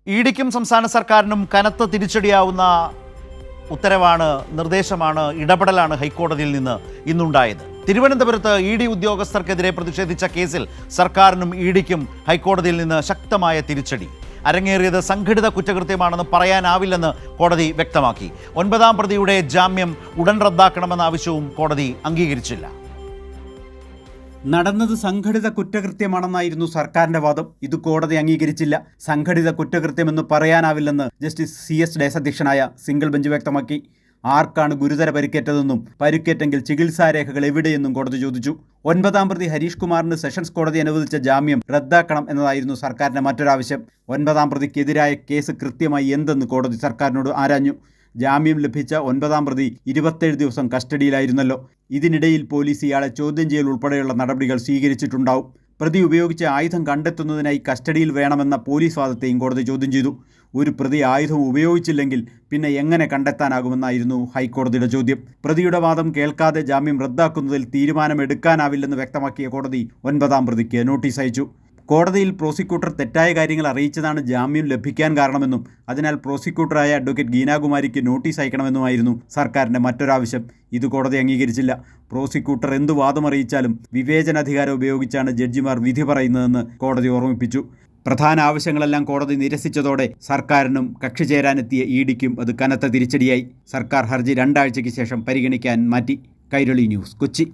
ഇഡിക്കും സംസ്ഥാന സർക്കാരിനും കനത്ത തിരിച്ചടിയാവുന്ന ഉത്തരവാണ്, നിർദ്ദേശമാണ്, ഇടപെടലാണ് ഹൈക്കോടതിയിൽ നിന്ന് ഇന്നുണ്ടായത്. തിരുവനന്തപുരത്ത് ഇഡി ഉദ്യോഗസ്ഥർക്കെതിരെ പ്രതിഷേധിച്ച കേസിൽ സർക്കാരിനും ഇഡിക്കും ഹൈക്കോടതിയിൽ നിന്ന് ശക്തമായ തിരിച്ചടി. അരങ്ങേറിയത് സംഘടിത കുറ്റകൃത്യമാണെന്ന് പറയാനാവില്ലെന്ന് കോടതി വ്യക്തമാക്കി. 9-ാം പ്രതിയുടെ ജാമ്യം ഉടൻ റദ്ദാക്കണമെന്ന ആവശ്യവും കോടതി അംഗീകരിച്ചില്ല. നടന്നത് സംഘടിത കുറ്റകൃത്യമാണെന്നായിരുന്നു സർക്കാരിന്റെ വാദം. ഇത് കോടതി അംഗീകരിച്ചില്ല. സംഘടിത കുറ്റകൃത്യമെന്ന് പറയാനാവില്ലെന്ന് ജസ്റ്റിസ് CS ഡേസ് അധ്യക്ഷനായ സിംഗിൾ ബെഞ്ച് വ്യക്തമാക്കി. ആർക്കാണ് ഗുരുതര പരിക്കേറ്റതെന്നും പരിക്കേറ്റെങ്കിൽ ചികിത്സാരേഖകൾ എവിടെയെന്നും കോടതി ചോദിച്ചു. 9-ാം പ്രതി ഹരീഷ് കുമാറിന് സെഷൻസ് കോടതി അനുവദിച്ച ജാമ്യം റദ്ദാക്കണം എന്നതായിരുന്നു സർക്കാരിന്റെ മറ്റൊരാവശ്യം. 9-ാം പ്രതിക്കെതിരായ കേസ് കൃത്യമായി എന്തെന്ന് കോടതി സർക്കാരിനോട് ആരാഞ്ഞു. ജാമ്യം ലഭിച്ച 9-ാം പ്രതി 27 ദിവസം കസ്റ്റഡിയിലായിരുന്നല്ലോ. ഇതിനിടയിൽ പോലീസ് ഇയാളെ ചോദ്യം ചെയ്യൽ ഉൾപ്പെടെയുള്ള നടപടികൾ സ്വീകരിച്ചിട്ടുണ്ടാവും. പ്രതി ഉപയോഗിച്ച ആയുധം കണ്ടെത്തുന്നതിനായി കസ്റ്റഡിയിൽ വേണമെന്ന പോലീസ് വാദത്തെയും കോടതി ചോദ്യം ചെയ്തു. ഒരു പ്രതി ആയുധം ഉപയോഗിച്ചില്ലെങ്കിൽ പിന്നെ എങ്ങനെ കണ്ടെത്താനാകുമെന്നായിരുന്നു ഹൈക്കോടതിയുടെ ചോദ്യം. പ്രതിയുടെ വാദം കേൾക്കാതെ ജാമ്യം റദ്ദാക്കുന്നതിൽ തീരുമാനമെടുക്കാനാവില്ലെന്ന് വ്യക്തമാക്കിയ കോടതി 9-ാം പ്രതിക്ക് നോട്ടീസ് അയച്ചു. കോടതിയിൽ പ്രോസിക്യൂട്ടർ തെറ്റായ കാര്യങ്ങൾ അറിയിച്ചതാണ് ജാമ്യം ലഭിക്കാൻ കാരണമെന്നും അതിനാൽ പ്രോസിക്യൂട്ടറായ അഡ്വക്കേറ്റ് ഗീനാകുമാരിക്ക് നോട്ടീസ് അയക്കണമെന്നുമായിരുന്നു സർക്കാരിൻ്റെ മറ്റൊരാവശ്യം. ഇത് കോടതി അംഗീകരിച്ചില്ല. പ്രോസിക്യൂട്ടർ എന്ത് വാദമറിയിച്ചാലും വിവേചനാധികാരം ഉപയോഗിച്ചാണ് ജഡ്ജിമാർ വിധി പറയുന്നതെന്ന് കോടതി ഓർമ്മിപ്പിച്ചു. പ്രധാന ആവശ്യങ്ങളെല്ലാം കോടതി നിരസിച്ചതോടെ സർക്കാരിനും കക്ഷി ചേരാനെത്തിയ ഇഡിക്കും അത് കനത്ത തിരിച്ചടിയായി. സർക്കാർ ഹർജി 2 ആഴ്ചയ്ക്ക് ശേഷം പരിഗണിക്കാൻ മാറ്റി. കൈരളി ന്യൂസ്, കൊച്ചി.